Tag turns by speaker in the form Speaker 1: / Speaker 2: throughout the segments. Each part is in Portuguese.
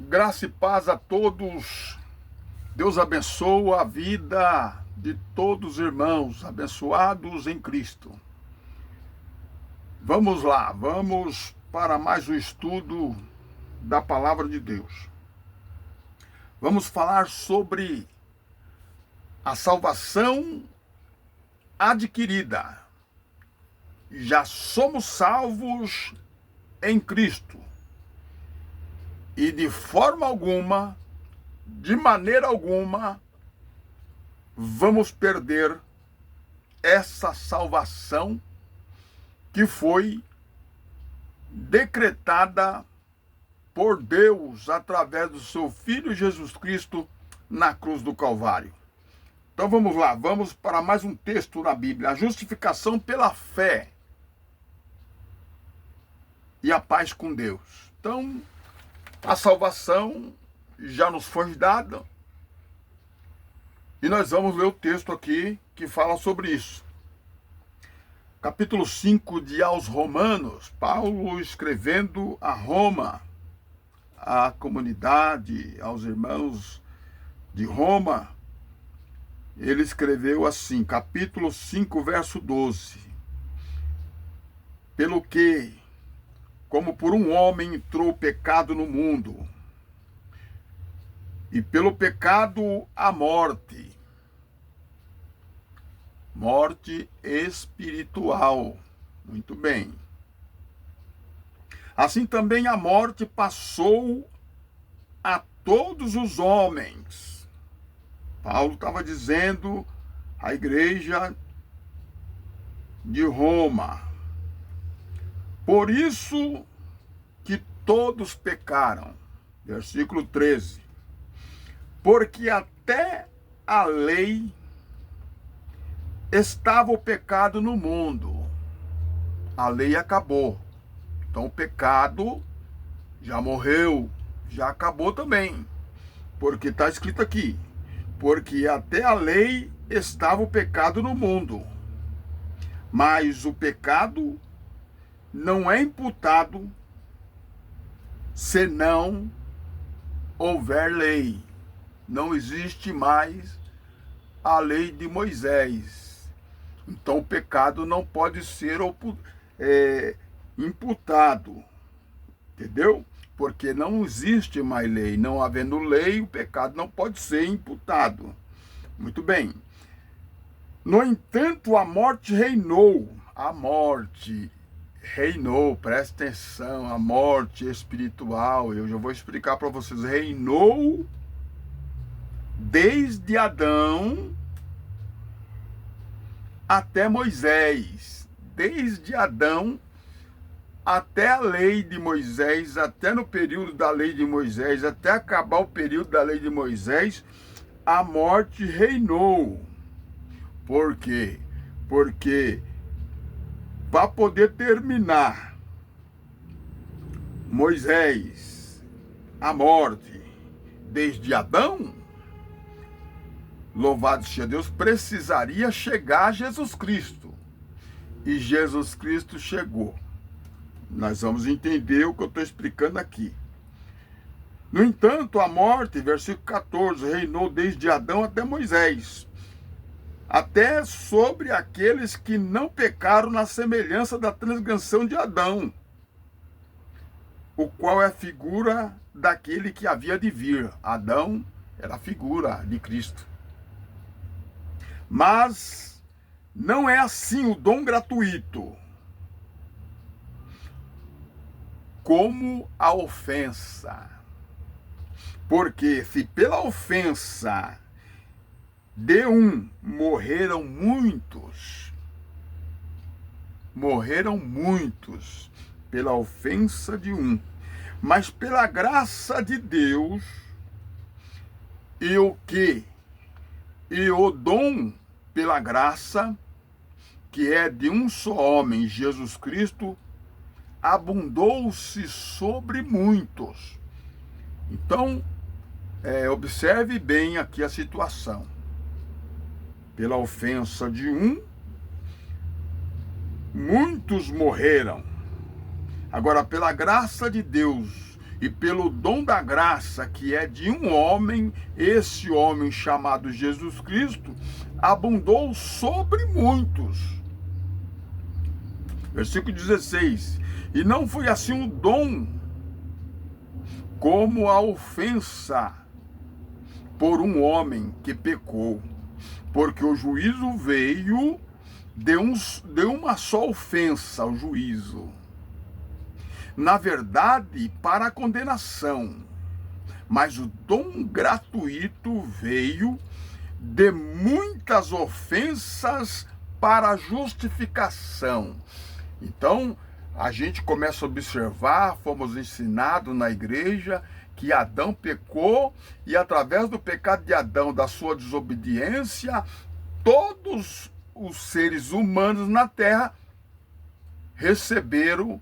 Speaker 1: Graça e paz a todos. Deus abençoa a vida de todos os irmãos abençoados em Cristo. Vamos lá, vamos para mais um estudo da Palavra de Deus. Vamos falar sobre a salvação adquirida. Já somos salvos em Cristo. E de forma alguma, de maneira alguma, vamos perder essa salvação que foi decretada por Deus através do seu Filho Jesus Cristo na cruz do Calvário. Então vamos lá, vamos para mais um texto na Bíblia, a justificação pela fé e a paz com Deus. Então, a salvação já nos foi dada e nós vamos ler o texto aqui que fala sobre isso. Capítulo 5 de aos Romanos, Paulo escrevendo a Roma, à comunidade, aos irmãos de Roma, ele escreveu assim, capítulo 5, verso 12. Pelo que, como por um homem entrou o pecado no mundo, e pelo pecado a morte, morte espiritual. Muito bem. Assim também a morte passou a todos os homens. Paulo estava dizendo à igreja de Roma. Por isso que todos pecaram. Versículo 13. Porque até a lei estava o pecado no mundo. A lei acabou. Então o pecado já morreu, já acabou também. Porque está escrito aqui. Porque até a lei estava o pecado no mundo. Mas o pecado não é imputado se não houver lei. Não existe mais a lei de Moisés. Então o pecado não pode ser imputado. Entendeu? Porque não existe mais lei. Não havendo lei, o pecado não pode ser imputado. Muito bem. No entanto, a morte reinou. A morte reinou, presta atenção, a morte espiritual, eu já vou explicar para vocês, reinou desde Adão até Moisés, desde Adão até a lei de Moisés, até no período da lei de Moisés, até acabar o período da lei de Moisés, a morte reinou. Por quê? Porque para poder terminar Moisés, a morte, desde Adão, louvado seja Deus, precisaria chegar a Jesus Cristo. E Jesus Cristo chegou. Nós vamos entender o que eu estou explicando aqui. No entanto, a morte, versículo 14, reinou desde Adão até Moisés, até sobre aqueles que não pecaram na semelhança da transgressão de Adão, o qual é a figura daquele que havia de vir. Adão era a figura de Cristo. Mas não é assim o dom gratuito, como a ofensa. Porque se pela ofensa de um morreram muitos pela ofensa de um, mas pela graça de Deus e o dom pela graça, que é de um só homem, Jesus Cristo, abundou-se sobre muitos. Então, observe bem aqui a situação. Pela ofensa de um, muitos morreram. Agora, pela graça de Deus e pelo dom da graça que é de um homem, esse homem chamado Jesus Cristo, abundou sobre muitos. Versículo 16. E não foi assim um dom como a ofensa por um homem que pecou, porque o juízo veio de uma só ofensa, o juízo. Na verdade, para a condenação, mas o dom gratuito veio de muitas ofensas para a justificação. Então, a gente começa a observar, fomos ensinados na igreja, que Adão pecou, e através do pecado de Adão, da sua desobediência, todos os seres humanos na terra receberam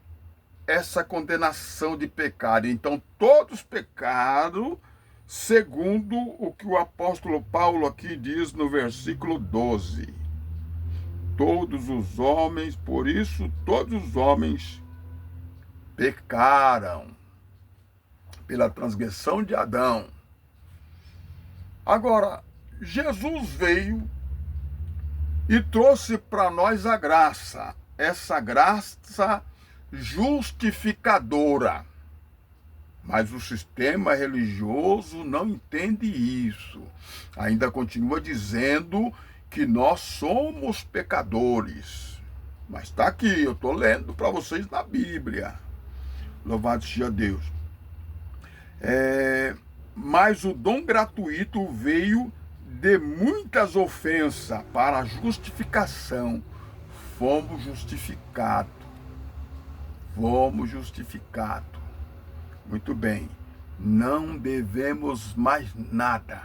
Speaker 1: essa condenação de pecado. Então, todos pecaram, segundo o que o apóstolo Paulo aqui diz no versículo 12. Todos os homens, por isso todos os homens pecaram pela transgressão de Adão. Agora, Jesus veio e trouxe para nós a graça, essa graça justificadora. Mas o sistema religioso não entende isso. Ainda continua dizendo que nós somos pecadores. Mas está aqui, eu estou lendo para vocês na Bíblia. Louvado seja Deus. Mas o dom gratuito veio de muitas ofensas para a justificação. Fomos justificados. Fomos justificados. Muito bem. Não devemos mais nada.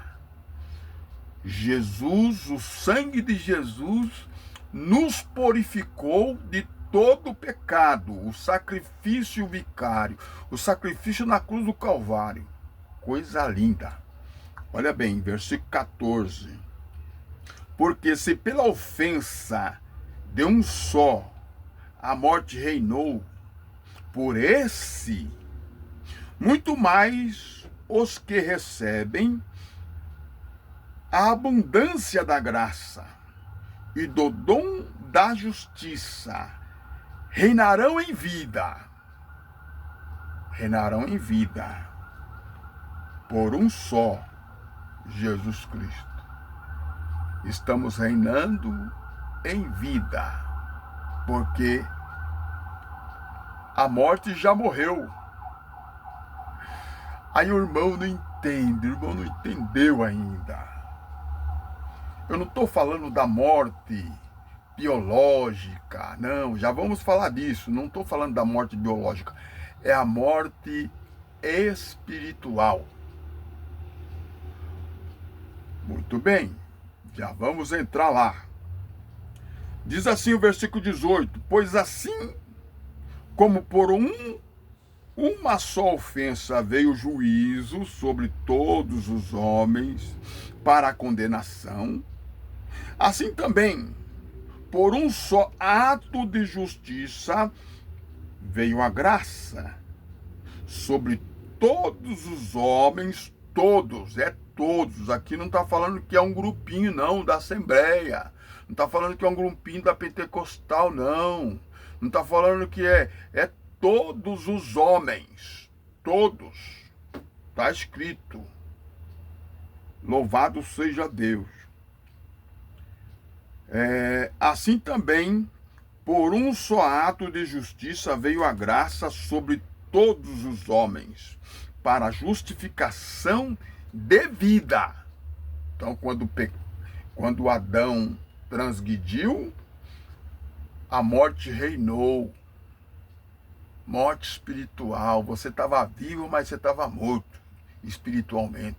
Speaker 1: Jesus, o sangue de Jesus, nos purificou de todo o pecado, o sacrifício vicário, o sacrifício na cruz do Calvário. Coisa linda. Olha bem, versículo 14. Porque se pela ofensa de um só a morte reinou, por esse, muito mais os que recebem a abundância da graça e do dom da justiça reinarão em vida. Reinarão em vida por um só, Jesus Cristo. Estamos reinando em vida, porque a morte já morreu. Aí o irmão não entende, o irmão não entendeu ainda. Eu não estou falando da morte biológica, não, já vamos falar disso. Não estou falando da morte biológica, é a morte espiritual. Muito bem, já vamos entrar lá. Diz assim o versículo 18: pois assim como por uma só ofensa veio o juízo sobre todos os homens para a condenação, assim também, por um só ato de justiça, veio a graça sobre todos os homens, todos, todos. Aqui não está falando que é um grupinho, não, da Assembleia. Não está falando que é um grupinho da Pentecostal, não. Não está falando que é todos os homens. Todos. Está escrito. Louvado seja Deus. Assim também, por um só ato de justiça veio a graça sobre todos os homens, para a justificação de vida. Então, quando Adão transgrediu, a morte reinou. Morte espiritual. Você estava vivo, mas você estava morto espiritualmente.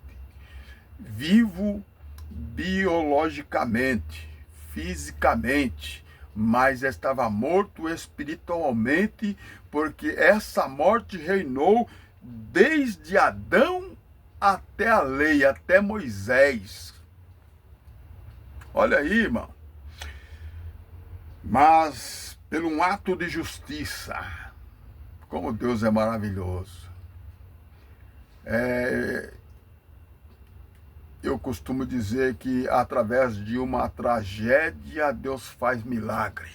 Speaker 1: Vivo biologicamente, fisicamente, mas estava morto espiritualmente, porque essa morte reinou desde Adão até a lei, até Moisés. Olha aí, irmão. Mas, pelo um ato de justiça, como Deus é maravilhoso. Eu costumo dizer que através de uma tragédia Deus faz milagre.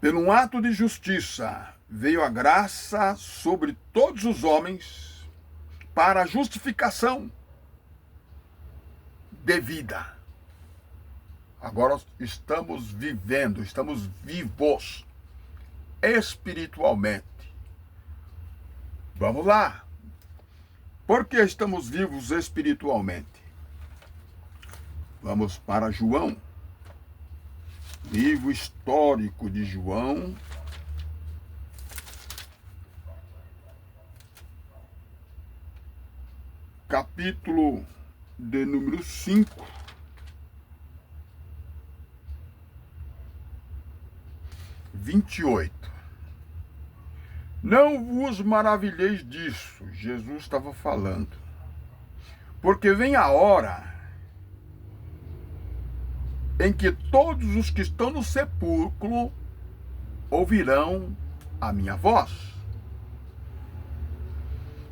Speaker 1: Pelo um ato de justiça veio a graça sobre todos os homens para a justificação de vida. Agora estamos vivendo, estamos vivos espiritualmente. Vamos lá. Por que estamos vivos espiritualmente? Vamos para João. Livro histórico de João. Capítulo de número 5. (28). Não vos maravilheis disso, Jesus estava falando, porque vem a hora em que todos os que estão no sepulcro ouvirão a minha voz.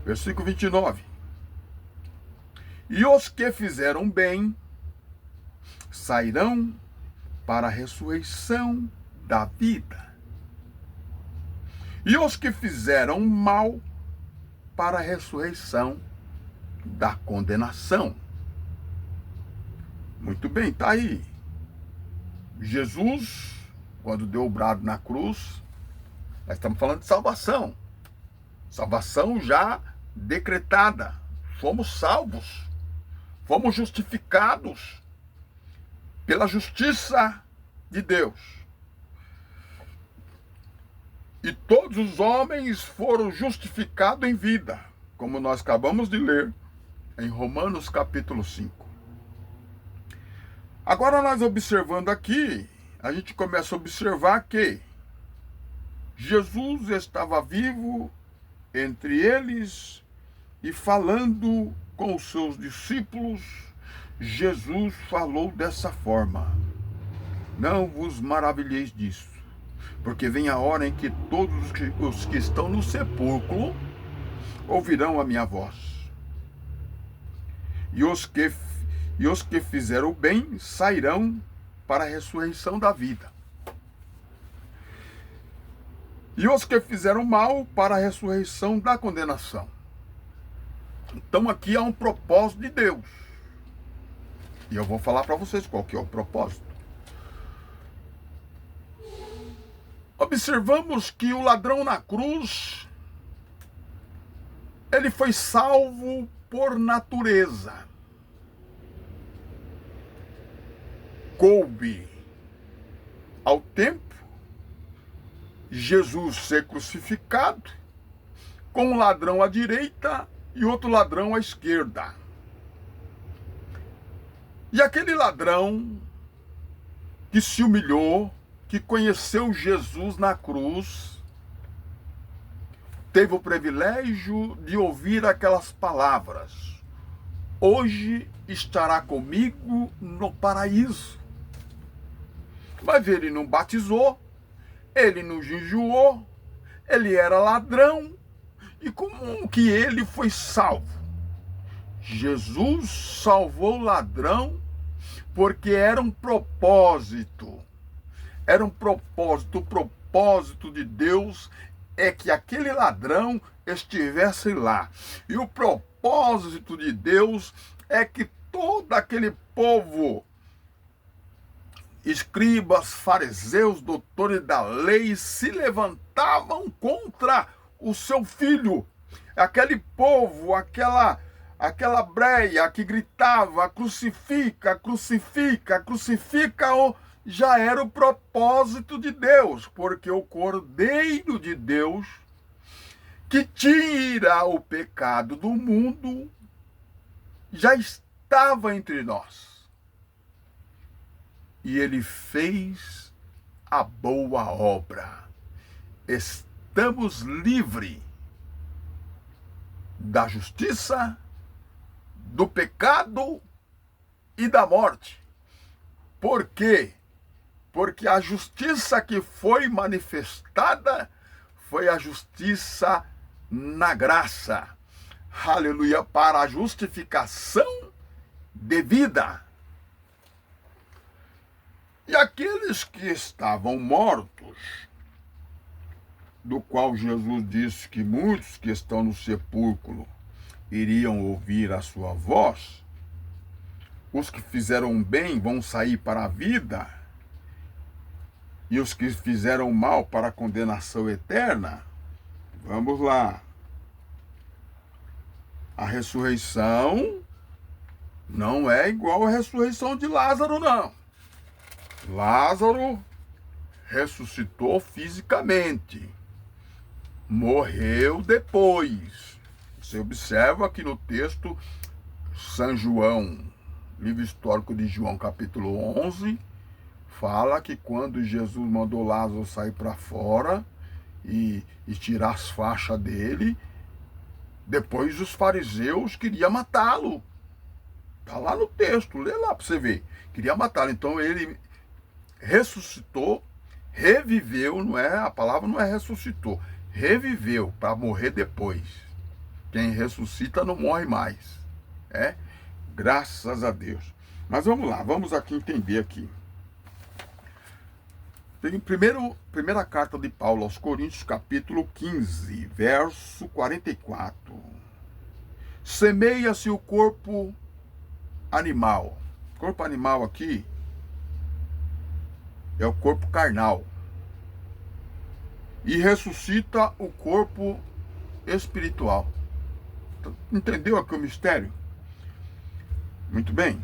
Speaker 1: Versículo 29. E os que fizeram bem sairão para a ressurreição da vida. E os que fizeram mal para a ressurreição da condenação. Muito bem, está aí. Jesus, quando deu o brado na cruz, nós estamos falando de salvação. Salvação já decretada. Fomos salvos. Fomos justificados pela justiça de Deus. E todos os homens foram justificados em vida, como nós acabamos de ler em Romanos capítulo 5. Agora nós observando aqui, a gente começa a observar que Jesus estava vivo entre eles e falando com os seus discípulos, Jesus falou dessa forma: não vos maravilheis disso, porque vem a hora em que todos os que estão no sepulcro ouvirão a minha voz. E os que fizeram bem sairão para a ressurreição da vida. E os que fizeram mal para a ressurreição da condenação. Então aqui há um propósito de Deus. E eu vou falar para vocês qual que é o propósito. Observamos que o ladrão na cruz, ele foi salvo por natureza. Coube ao tempo Jesus ser crucificado, com um ladrão à direita e outro ladrão à esquerda. E aquele ladrão que se humilhou, que conheceu Jesus na cruz, teve o privilégio de ouvir aquelas palavras: hoje estará comigo no paraíso. Mas ele não batizou, ele não jejuou, ele era ladrão. E como que ele foi salvo? Jesus salvou o ladrão porque era um propósito. Era um propósito. O propósito de Deus é que aquele ladrão estivesse lá. E o propósito de Deus é que todo aquele povo, escribas, fariseus, doutores da lei, se levantavam contra o seu filho. Aquele povo, aquela breia que gritava: crucifica, crucifica, crucifica-o, já era o propósito de Deus, porque o Cordeiro de Deus, que tira o pecado do mundo, já estava entre nós. E ele fez a boa obra. Estamos livres da justiça, do pecado e da morte. Por quê? Porque a justiça que foi manifestada foi a justiça na graça, aleluia, para a justificação de vida. E aqueles que estavam mortos, do qual Jesus disse que muitos que estão no sepulcro iriam ouvir a sua voz, os que fizeram bem vão sair para a vida, e os que fizeram mal para a condenação eterna. Vamos lá. A ressurreição não é igual à ressurreição de Lázaro, não. Lázaro ressuscitou fisicamente, morreu depois. Você observa aqui no texto, São João, livro histórico de João, capítulo 11, fala que quando Jesus mandou Lázaro sair para fora e tirar as faixas dele, depois os fariseus queriam matá-lo. Está lá no texto, lê lá para você ver. Queria matá-lo. Então ele ressuscitou, reviveu, não é? A palavra não é ressuscitou, reviveu para morrer depois. Quem ressuscita não morre mais, graças a Deus. Mas vamos lá, vamos aqui entender aqui. Tem primeira carta de Paulo aos Coríntios, capítulo 15, verso 44. Semeia-se o corpo animal. Corpo animal aqui é o corpo carnal. E ressuscita o corpo espiritual. Entendeu aqui o mistério? Muito bem.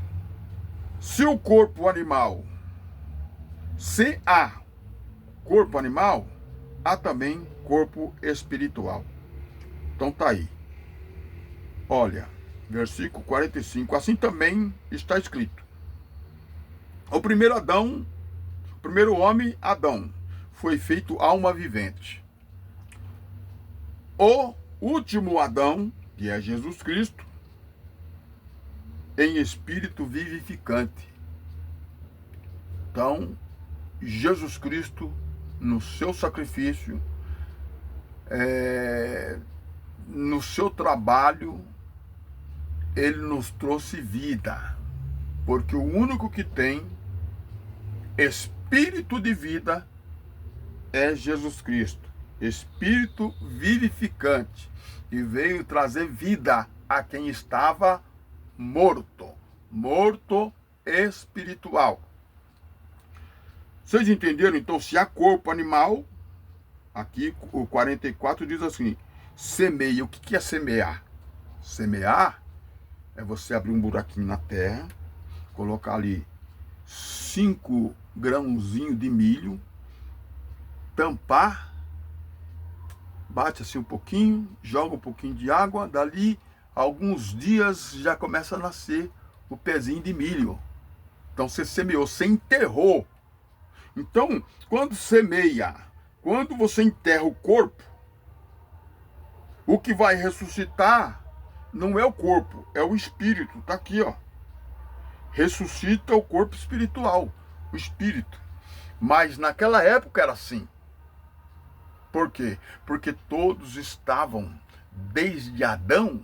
Speaker 1: Se o corpo animal, se há corpo animal, há também corpo espiritual. Então tá aí. Olha, versículo 45. Assim também está escrito. O primeiro homem, Adão, foi feito alma vivente. O último Adão, que é Jesus Cristo, em espírito vivificante. Então, Jesus Cristo, no seu sacrifício, no seu trabalho, ele nos trouxe vida. Porque o único que tem espírito de vida é Jesus Cristo, espírito vivificante, e veio trazer vida a quem estava morto espiritual. Vocês entenderam? Então, se há corpo animal, aqui o 44 diz assim, semeia. O que é semear? Semear é você abrir um buraquinho na terra, colocar ali 5 grãozinhos de milho, tampar, bate assim um pouquinho, joga um pouquinho de água, dali alguns dias já começa a nascer o pezinho de milho. Então você semeou, você enterrou. Então, quando semeia, quando você enterra o corpo, o que vai ressuscitar não é o corpo, é o espírito. Está aqui, ó. Ressuscita o corpo espiritual, o espírito. Mas naquela época era assim. Por quê? Porque todos estavam, desde Adão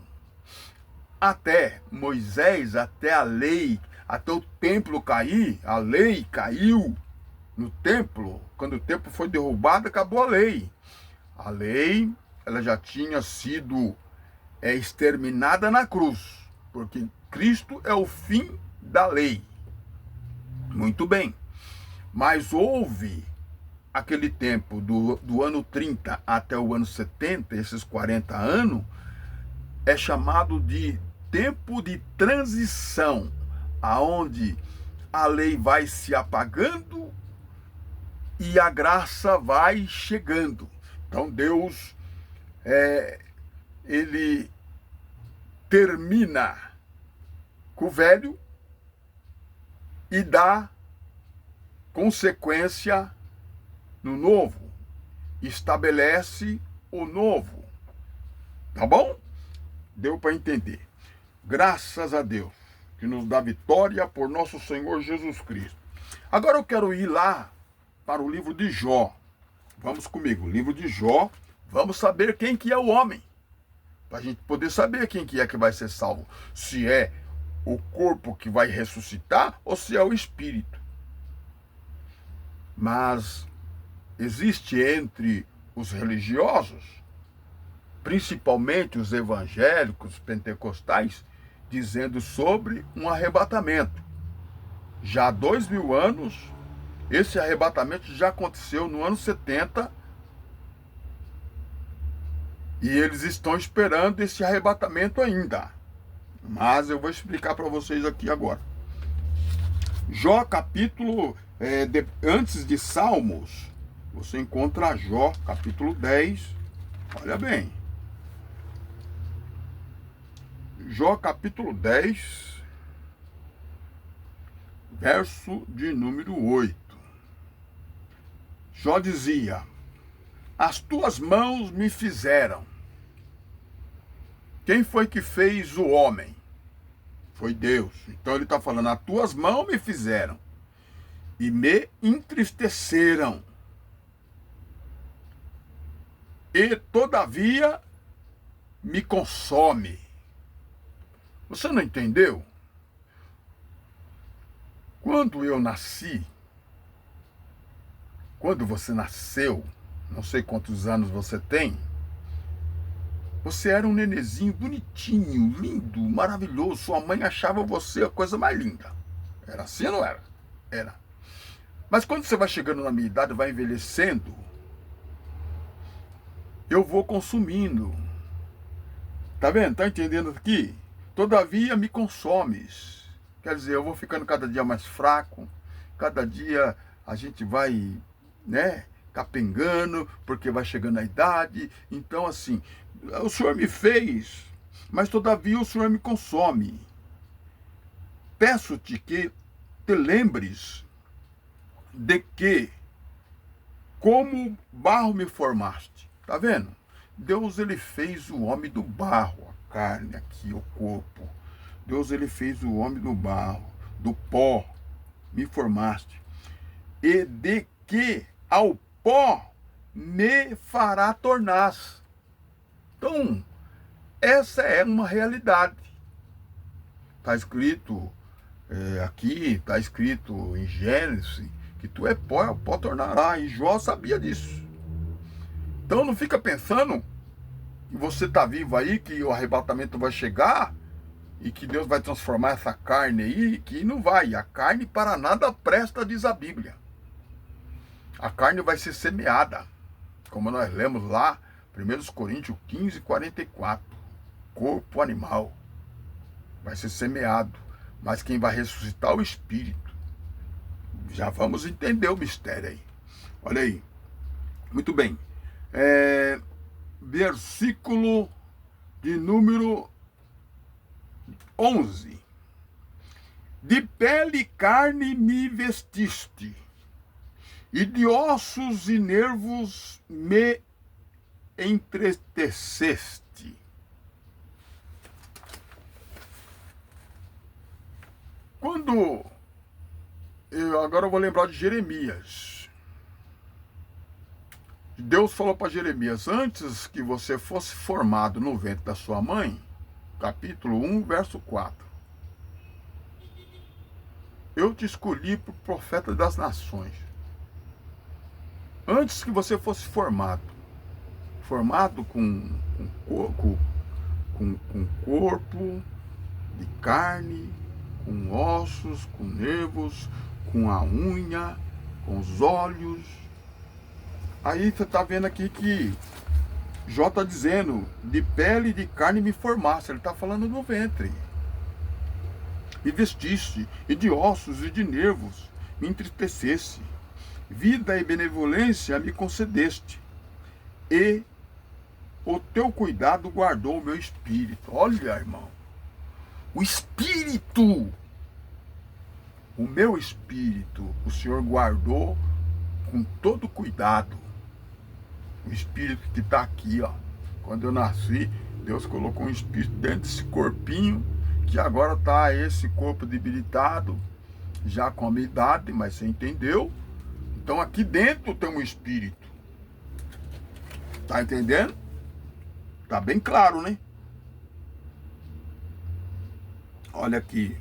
Speaker 1: até Moisés, até a lei, até o templo cair, a lei caiu no templo. Quando o templo foi derrubado, acabou a lei. A lei, ela já tinha sido exterminada na cruz, porque Cristo é o fim da lei. Muito bem. Mas houve aquele tempo do ano 30 até o ano 70, esses 40 anos, é chamado de tempo de transição, aonde a lei vai se apagando e a graça vai chegando. Então Deus, ele termina com o velho e dá consequência no novo, estabelece o novo. Tá bom? Deu para entender. Graças a Deus, que nos dá vitória por nosso Senhor Jesus Cristo. Agora eu quero ir lá para o livro de Jó. Vamos comigo, livro de Jó. Vamos saber quem que é o homem. para a gente poder saber quem que é que vai ser salvo. Se é o corpo que vai ressuscitar ou se é o espírito. Mas existe entre os religiosos, principalmente os evangélicos, pentecostais, dizendo sobre um arrebatamento. Já há 2000 anos, esse arrebatamento já aconteceu no ano 70, e eles estão esperando esse arrebatamento ainda. Mas eu vou explicar para vocês aqui agora. Jó capítulo, antes de Salmos, você encontra Jó capítulo 10, olha bem. Jó capítulo 10, verso de número 8. Jó dizia: as tuas mãos me fizeram. Quem foi que fez o homem? Foi Deus. Então ele está falando, as tuas mãos me fizeram e me entristeceram. E todavia me consome. Você não entendeu? Quando eu nasci, quando você nasceu, não sei quantos anos você tem, você era um nenezinho bonitinho, lindo, maravilhoso. Sua mãe achava você a coisa mais linda. Era assim ou não era? Era. Mas quando você vai chegando na minha idade, vai envelhecendo, eu vou consumindo. Tá vendo? Tá entendendo aqui? Todavia me consomes. Quer dizer, eu vou ficando cada dia mais fraco, cada dia a gente vai, capengando, porque vai chegando a idade. Então, assim, o Senhor me fez, mas todavia o Senhor me consome. Peço-te que te lembres de que, como barro me formaste. Tá vendo? Deus, ele fez o homem do barro, a carne aqui, o corpo. Deus, ele fez o homem do barro, do pó, me formaste. E de que ao pó me fará tornar. Então, essa é uma realidade. Está escrito aqui, está escrito em Gênesis, que tu é pó, o pó tornará. E Jó sabia disso. Então não fica pensando que você está vivo aí, que o arrebatamento vai chegar e que Deus vai transformar essa carne aí, que não vai. A carne para nada presta, diz a Bíblia. A carne vai ser semeada, como nós lemos lá, 1 Coríntios 15, 44. Corpo animal vai ser semeado, mas quem vai ressuscitar é o Espírito. Já vamos entender o mistério aí. Olha aí. Muito bem. Versículo de número 11. De pele e carne me vestiste, e de ossos e nervos me entristeceste. Quando agora eu vou lembrar de Jeremias. Deus falou para Jeremias: antes que você fosse formado no ventre da sua mãe, capítulo 1, verso 4. Eu te escolhi para o profeta das nações. Antes que você fosse formado com corpo de carne, com ossos, com nervos, com a unha, com os olhos. Aí você está vendo aqui que Jó está dizendo, de pele e de carne me formaste. Ele está falando no ventre. E vestiste, e de ossos e de nervos me entristecesse. Vida e benevolência me concedeste, e o teu cuidado guardou o meu espírito. Olha, irmão, o espírito, o meu espírito, o Senhor guardou com todo cuidado. O espírito que está aqui, ó. Quando eu nasci, Deus colocou um espírito dentro desse corpinho, que agora está esse corpo debilitado, já com a minha idade, mas você entendeu? Então aqui dentro tem um espírito. Tá entendendo? Tá bem claro, né? Olha aqui.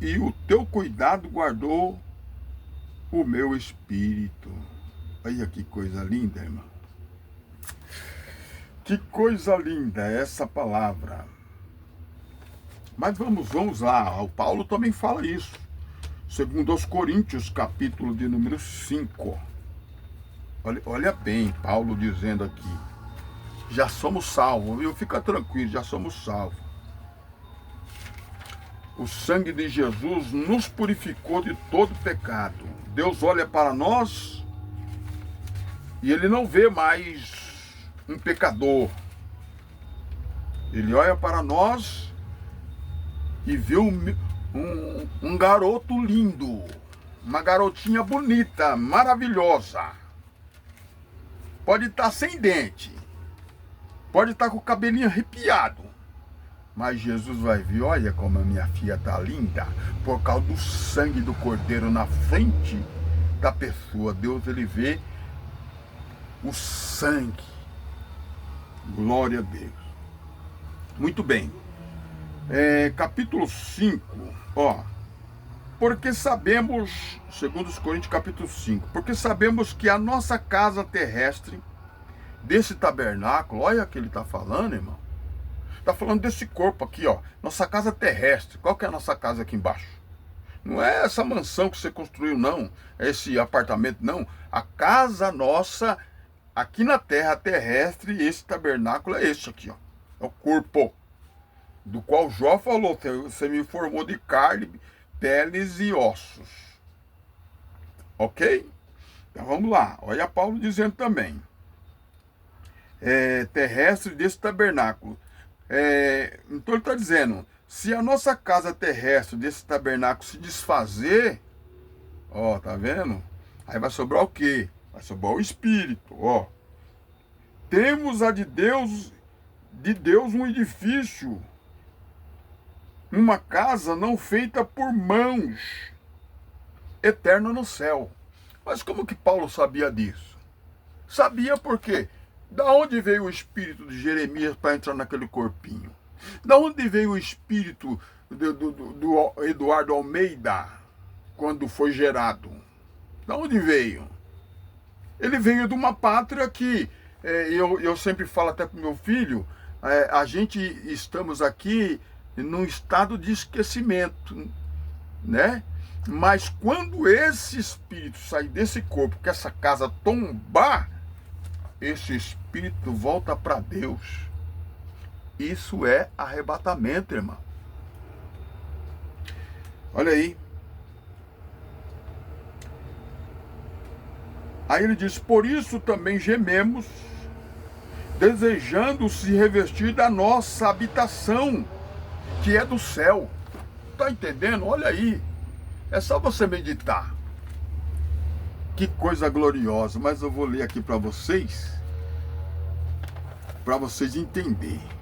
Speaker 1: E o teu cuidado guardou o meu espírito. Olha que coisa linda, irmão. Que coisa linda essa palavra. Mas vamos lá. O Paulo também fala isso. Segundo aos Coríntios, capítulo de número 5. Olha bem, Paulo dizendo aqui. Já somos salvos, viu? Fica tranquilo, já somos salvos. O sangue de Jesus nos purificou de todo pecado. Deus olha para nós e Ele não vê mais um pecador. Ele olha para nós e vê um garoto lindo, uma garotinha bonita, maravilhosa. Pode estar sem dente, pode estar com o cabelinho arrepiado, mas Jesus vai ver, olha como a minha filha está linda, por causa do sangue do Cordeiro na frente da pessoa. Deus, ele vê o sangue. Glória a Deus. Muito bem. Capítulo 5, ó. Porque sabemos, segundo os Coríntios, capítulo 5, porque sabemos que a nossa casa terrestre, desse tabernáculo, olha o que ele está falando, irmão. Está falando desse corpo aqui, ó. Nossa casa terrestre. Qual que é a nossa casa aqui embaixo? Não é essa mansão que você construiu, não. É esse apartamento, não. A casa nossa, aqui na terra terrestre, esse tabernáculo é esse aqui, ó. É o corpo. Do qual Jó falou, você me formou de carne, peles e ossos. Ok? Então vamos lá. Olha Paulo dizendo também. Terrestre desse tabernáculo. Então ele está dizendo, se a nossa casa terrestre desse tabernáculo se desfazer, ó, tá vendo? Aí vai sobrar o quê? Vai sobrar o Espírito, ó. Temos a de Deus um edifício, uma casa não feita por mãos, eterna no céu. Mas como que Paulo sabia disso? Sabia por quê? Da onde veio o espírito de Jeremias para entrar naquele corpinho? Da onde veio o espírito do Eduardo Almeida quando foi gerado? Da onde veio? Ele veio de uma pátria que, eu sempre falo até para o meu filho, a gente estamos aqui num estado de esquecimento, né? Mas quando esse espírito sair desse corpo, que essa casa tombar, esse espírito volta para Deus. Isso é arrebatamento, irmão. Olha aí. Aí ele diz, por isso também gememos, desejando se revestir da nossa habitação, que é do céu. Tá entendendo? Olha aí. É só você meditar. Que coisa gloriosa. Mas eu vou ler aqui para vocês entenderem.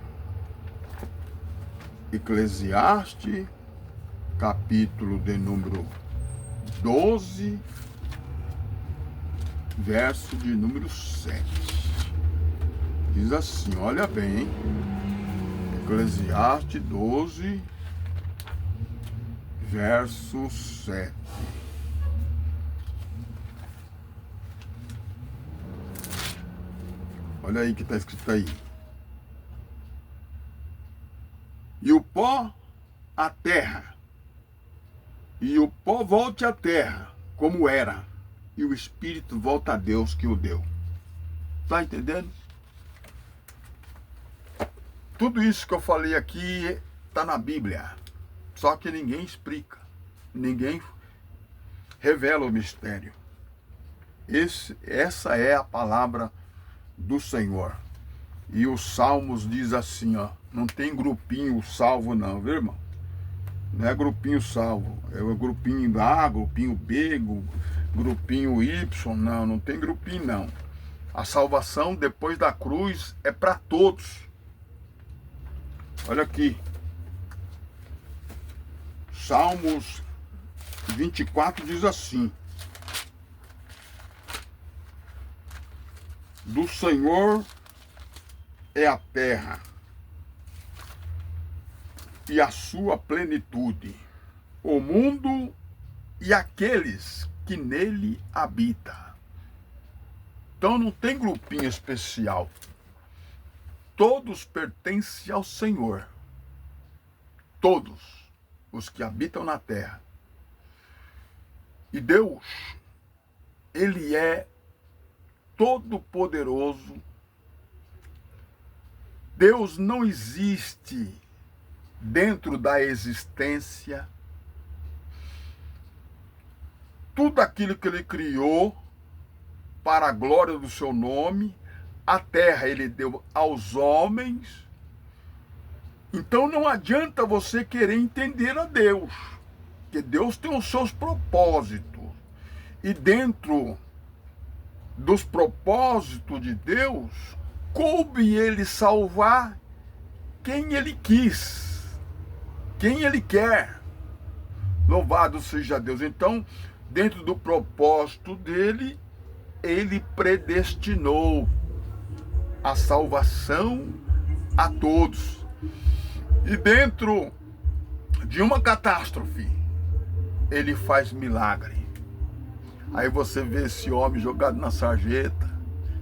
Speaker 1: Eclesiastes, capítulo de número 12, verso de número 7. Diz assim, olha bem, Eclesiastes 12, verso 7. Olha aí que está escrito aí. E o pó, a terra. E o pó volte à terra, como era. E o espírito volta a Deus que o deu. Tá entendendo? Tudo isso que eu falei aqui está na Bíblia. Só que ninguém explica. Ninguém revela o mistério. Essa é a palavra do Senhor. E os Salmos diz assim, ó. Não tem grupinho salvo não, viu, irmão? Não é grupinho salvo. É o grupinho A, grupinho B, grupinho Y. Não tem grupinho não. A salvação depois da cruz é para todos. Olha aqui. Salmos 24 diz assim. Do Senhor é a terra e a sua plenitude, o mundo e aqueles que nele habitam. Então não tem grupinho especial. Todos pertencem ao Senhor. Todos os que habitam na terra. E Deus, Ele é todo-poderoso. Deus não existe dentro da existência. Tudo aquilo que Ele criou para a glória do seu nome, a terra Ele deu aos homens. Então não adianta você querer entender a Deus, porque Deus tem os seus propósitos. E dentro dos propósitos de Deus, coube Ele salvar quem Ele quis, quem Ele quer. Louvado seja Deus. Então, dentro do propósito dele, Ele predestinou a salvação a todos. E dentro de uma catástrofe, Ele faz milagre. Aí você vê esse homem jogado na sarjeta,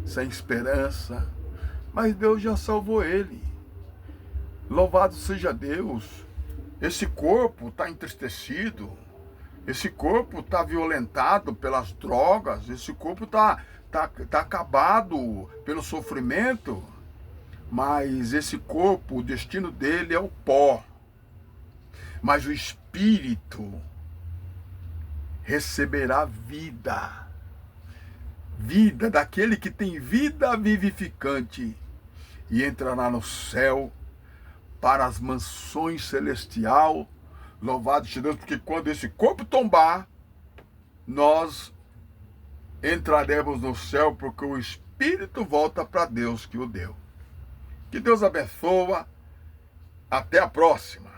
Speaker 1: sem esperança, mas Deus já salvou ele. Louvado seja Deus. Esse corpo está entristecido, esse corpo está violentado pelas drogas, esse corpo tá acabado pelo sofrimento, mas esse corpo, o destino dele é o pó. Mas o espírito receberá vida. Vida daquele que tem vida vivificante e entrará no céu para as mansões celestial. Louvado seja Deus, porque quando esse corpo tombar, nós entraremos no céu, porque o espírito volta para Deus que o deu. Que Deus abençoe. Até a próxima.